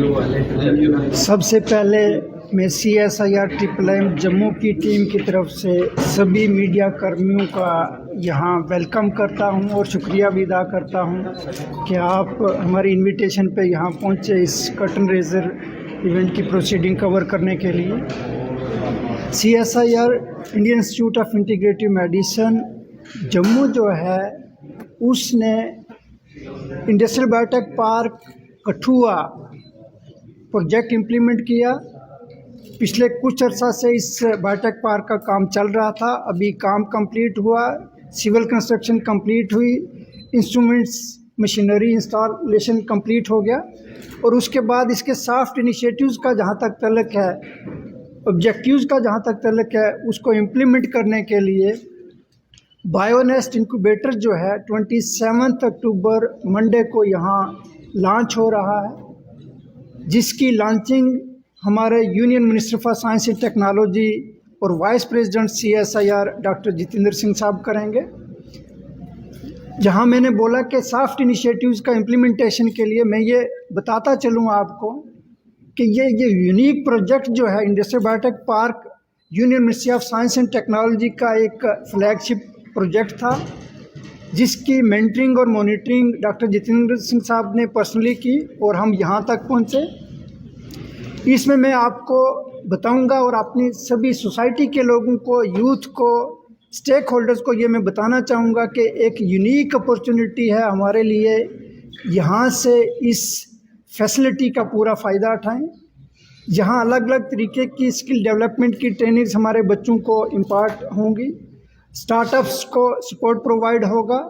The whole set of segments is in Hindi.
सबसे पहले मैं CSIR IIM जम्मू की टीम की तरफ से सभी मीडिया कर्मियों का यहाँ वेलकम करता हूँ और शुक्रिया भी अदा करता हूँ कि आप हमारी इनविटेशन पे यहाँ पहुँचे इस कर्टन रेजर इवेंट की प्रोसीडिंग कवर करने के लिए। CSIR Indian institute of integrative medicine Jammu जो है उसने industrial biotech park Kathua project implement किया। पिछले कुछ अर्सा से इस बायोटेक पार्क का काम चल रहा था, अभी काम कंप्लीट हुआ, सिविल कंस्ट्रक्शन कंप्लीट हुई, इंस्ट्रूमेंट्स मशीनरी इंस्टॉलेशन कंप्लीट हो गया और उसके बाद इसके सॉफ्ट इनिशिएटिव्स का जहाँ तक तल्लक है, ऑब्जेक्टिव्स का जहाँ तक तल्लक है, उसको इम्प्लीमेंट करने के लिए बायोनेस्ट इंक्यूबेटर जो है 27 अक्टूबर मंडे को यहाँ लॉन्च हो रहा है, जिसकी लॉन्चिंग हमारे union minister for science and technology और vice president CSIR doctor Jitendra Singh sahab करेंगे। जहां मैंने बोला कि सॉफ्ट इनिशिएटिव्स का इम्प्लीमेंटेशन के लिए मैं ये बताता चलूँ आपको कि ये यूनिक प्रोजेक्ट जो है industrial biotech park union ministry of science and technology का एक फ्लैगशिप प्रोजेक्ट था, जिसकी मेंटरिंग और मॉनिटरिंग डॉक्टर जितेंद्र सिंह साहब ने पर्सनली की और हम यहाँ तक पहुँचे। इसमें मैं आपको बताऊंगा और अपनी सभी सोसाइटी के लोगों को, यूथ को, स्टेक होल्डर्स को ये मैं बताना चाहूँगा कि एक यूनिक अपॉर्चुनिटी है हमारे लिए, यहाँ से इस फैसिलिटी का पूरा फ़ायदा उठाएं। यहाँ अलग अलग तरीके की स्किल डेवलपमेंट की ट्रेनिंग्स हमारे बच्चों को इम्पार्ट होंगी, स्टार्टअप्स को सपोर्ट प्रोवाइड होगा।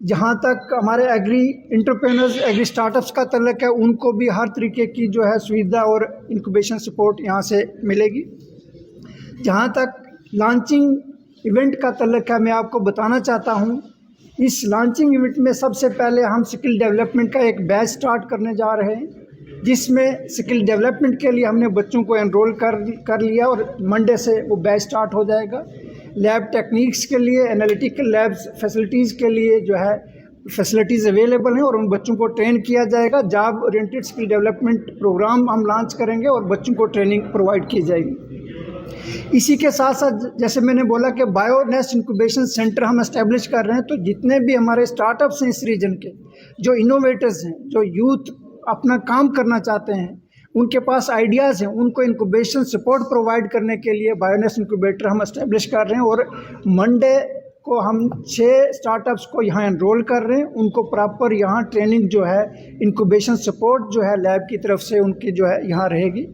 जहाँ तक हमारे एग्री इंटरप्रेनर्स, एग्री स्टार्टअप्स का तल्लक है, उनको भी हर तरीके की जो है सुविधा और इंक्यूबेशन सपोर्ट यहाँ से मिलेगी। जहाँ तक लॉन्चिंग इवेंट का तल्लक है, मैं आपको बताना चाहता हूँ इस लॉन्चिंग इवेंट में सबसे पहले हम स्किल डेवलपमेंट का एक बैच स्टार्ट करने जा रहे हैं, जिसमें स्किल डेवलपमेंट के लिए हमने बच्चों को एनरोल कर लिया और मंडे से वो बैच स्टार्ट हो जाएगा। लैब टेक्निक्स के लिए, एनालिटिकल लैब्स फैसिलिटीज़ के लिए जो है फैसिलिटीज़ अवेलेबल हैं और उन बच्चों को ट्रेन किया जाएगा। Job oriented skill development program हम लॉन्च करेंगे और बच्चों को ट्रेनिंग प्रोवाइड की जाएगी। इसी के साथ साथ जैसे मैंने बोला कि बायोनेस्ट इंक्यूबेशन सेंटर हम एस्टेब्लिश कर रहे हैं, तो जितने भी हमारे स्टार्टअप्स हैं इस रीजन के, जो इनोवेटर्स हैं, जो यूथ अपना काम करना चाहते हैं, उनके पास आइडियाज़ हैं, उनको इंक्यूबेशन सपोर्ट प्रोवाइड करने के लिए बायोनेस्ट इंक्यूबेटर हम एस्टेब्लिश कर रहे हैं और मंडे को हम 6 स्टार्टअप्स को यहाँ एनरोल कर रहे हैं। उनको प्रॉपर यहाँ ट्रेनिंग जो है, इंक्यूबेशन सपोर्ट जो है लैब की तरफ से उनकी जो है यहाँ रहेगी।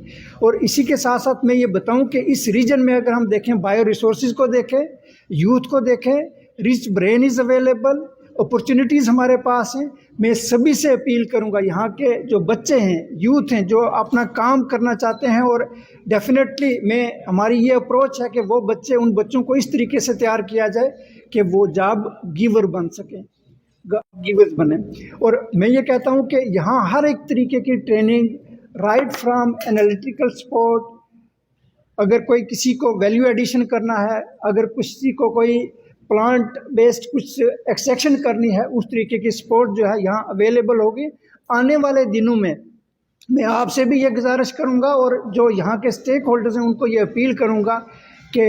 और इसी के साथ साथ मैं ये बताऊँ कि इस रीजन में अगर हम देखें, बायो रिसोर्सेज को देखें, यूथ को देखें, rich brain is available, opportunities हमारे पास हैं। मैं सभी से अपील करूंगा, यहाँ के जो बच्चे हैं, यूथ हैं, जो अपना काम करना चाहते हैं, और डेफिनेटली हमारी ये अप्रोच है कि वो बच्चे, उन बच्चों को इस तरीके से तैयार किया जाए कि वो जॉब गिवर बन सकें, गिवर्स बने। और मैं ये कहता हूँ कि यहाँ हर एक तरीके की training, right from analytical support, अगर कोई किसी को वैल्यू एडिशन करना है, अगर किसी को कोई प्लांट बेस्ड कुछ एक्सट्रैक्शन करनी है, उस तरीके की सपोर्ट जो है यहाँ अवेलेबल होगी। आने वाले दिनों में मैं आपसे भी ये गुजारिश करूँगा और जो यहाँ के स्टेक होल्डर्स हैं उनको ये अपील करूँगा कि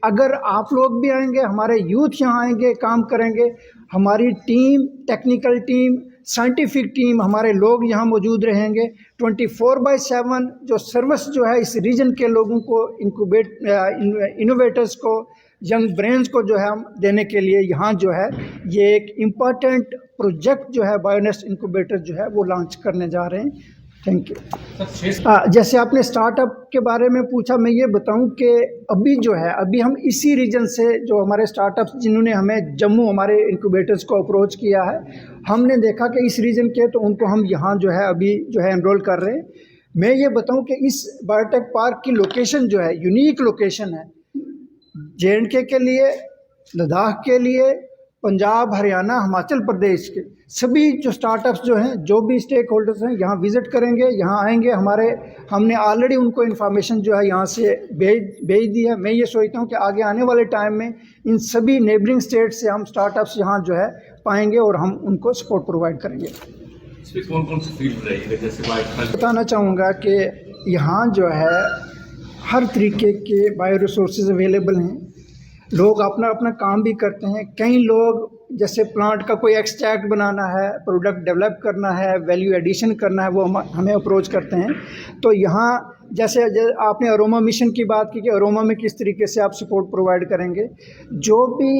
अगर आप लोग भी आएंगे, हमारे यूथ यहाँ आएंगे, काम करेंगे, हमारी team, technical team, scientific team, हमारे लोग यहाँ मौजूद रहेंगे। 24/7 जो सर्विस जो है इस रीजन के लोगों को, इनोवेटर्स को, यंग ब्रेन्स को जो है हम देने के लिए यहाँ जो है ये एक इम्पॉर्टेंट प्रोजेक्ट जो है बायोनेस्ट इंक्यूबेटर जो है वो लॉन्च करने जा रहे हैं। Thank you. जैसे आपने स्टार्टअप के बारे में पूछा, मैं ये बताऊं कि अभी हम इसी रीजन से जो हमारे स्टार्टअप्स जिन्होंने हमें जम्मू हमारे इंक्यूबेटर्स को अप्रोच किया है, हमने देखा कि इस रीजन के, तो उनको हम यहाँ जो है अभी जो है एनरोल कर रहे हैं। मैं ये बताऊँ कि इस बायोटेक पार्क की लोकेशन जो है यूनिक लोकेशन है, JNK के लिए, लद्दाख के लिए, पंजाब, हरियाणा, हिमाचल प्रदेश के सभी जो स्टार्टअप्स जो हैं, जो भी स्टेक होल्डर्स हैं, यहाँ विज़िट करेंगे, यहाँ आएंगे। हमने ऑलरेडी उनको इन्फॉर्मेशन जो है यहाँ से भेज दी है। मैं ये सोचता हूँ कि आगे आने वाले टाइम में इन सभी नेबरिंग स्टेट से हम स्टार्टअप्स यहाँ जो है पाएंगे और हम उनको सपोर्ट प्रोवाइड करेंगे। इसमें कौन कौन सी फील्ड रहेगी, जैसे बायोटेक्नोलॉजी? बताना चाहूँगा कि यहाँ जो है हर तरीके के बायो रिसोर्सेज अवेलेबल हैं। लोग अपना अपना काम भी करते हैं। कई लोग जैसे प्लांट का कोई एक्सट्रैक्ट बनाना है, प्रोडक्ट डेवलप करना है, वैल्यू एडिशन करना है, वो हमें अप्रोच करते हैं। तो यहाँ जैसे आपने अरोमा मिशन की बात की कि अरोमा में किस तरीके से आप सपोर्ट प्रोवाइड करेंगे। जो भी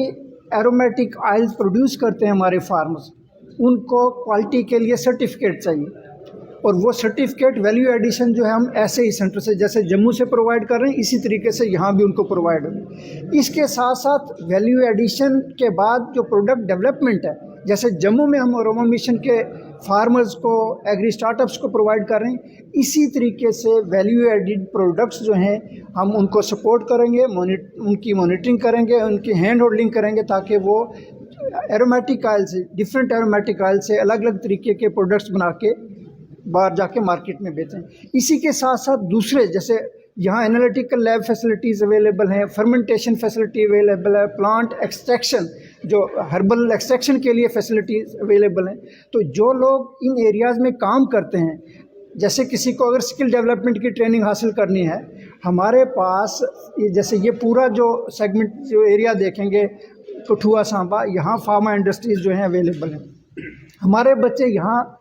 एरोमेटिक ऑयल्स प्रोड्यूस करते हैं हमारे फार्मर्स, उनको क्वालिटी के लिए सर्टिफिकेट चाहिए, और वो सर्टिफिकेट वैल्यू एडिशन जो है हम ऐसे ही सेंटर से जैसे जम्मू से प्रोवाइड कर रहे हैं, इसी तरीके से यहाँ भी उनको प्रोवाइड हो। इसके साथ साथ वैल्यू एडिशन के बाद जो प्रोडक्ट डेवलपमेंट है, जैसे जम्मू में हम अरोमा मिशन के फार्मर्स को, एग्री स्टार्टअप्स को प्रोवाइड कर रहे हैं, इसी तरीके से वैल्यू एडिड प्रोडक्ट्स जो हैं हम उनको सपोर्ट करेंगे, उनकी मॉनिटरिंग करेंगे, उनकी हैंड होल्डिंग करेंगे, ताकि वो एरोमेटिक ऑयल से, डिफरेंट एरोमेटिक ऑयल से अलग अलग तरीके के प्रोडक्ट्स बना के बाहर जाके मार्केट में बेचें। इसी के साथ साथ दूसरे जैसे यहाँ एनालिटिकल लैब फैसिलिटीज़ अवेलेबल हैं, फर्मेंटेशन फैसिलिटी अवेलेबल है, प्लांट एक्सट्रैक्शन जो हर्बल एक्सट्रैक्शन के लिए फैसिलिटीज़ अवेलेबल हैं। तो जो लोग इन एरियाज़ में काम करते हैं, जैसे किसी को अगर स्किल डेवलपमेंट की ट्रेनिंग हासिल करनी है, हमारे पास जैसे ये पूरा जो सेगमेंट जो एरिया देखेंगे कठुआ सांबा, यहाँ फार्मा इंडस्ट्रीज़ जो हैं अवेलेबल हैं। हमारे बच्चे यहाँ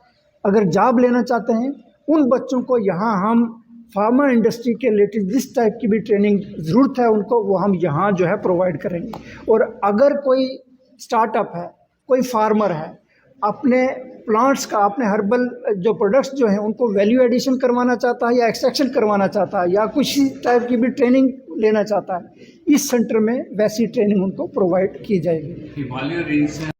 अगर जॉब लेना चाहते हैं, उन बच्चों को यहाँ हम फार्मा इंडस्ट्री के रिलेटेड जिस टाइप की भी ट्रेनिंग ज़रूरत है उनको, वो हम यहाँ जो है प्रोवाइड करेंगे। और अगर कोई स्टार्टअप है, कोई फार्मर है, अपने प्लांट्स का, अपने हर्बल जो प्रोडक्ट्स जो हैं उनको वैल्यू एडिशन करवाना चाहता है या एक्सट्रैक्शन करवाना चाहता है या कुछ टाइप की भी ट्रेनिंग लेना चाहता है, इस सेंटर में वैसी ट्रेनिंग उनको प्रोवाइड की जाएगी। हिमालय रेंज से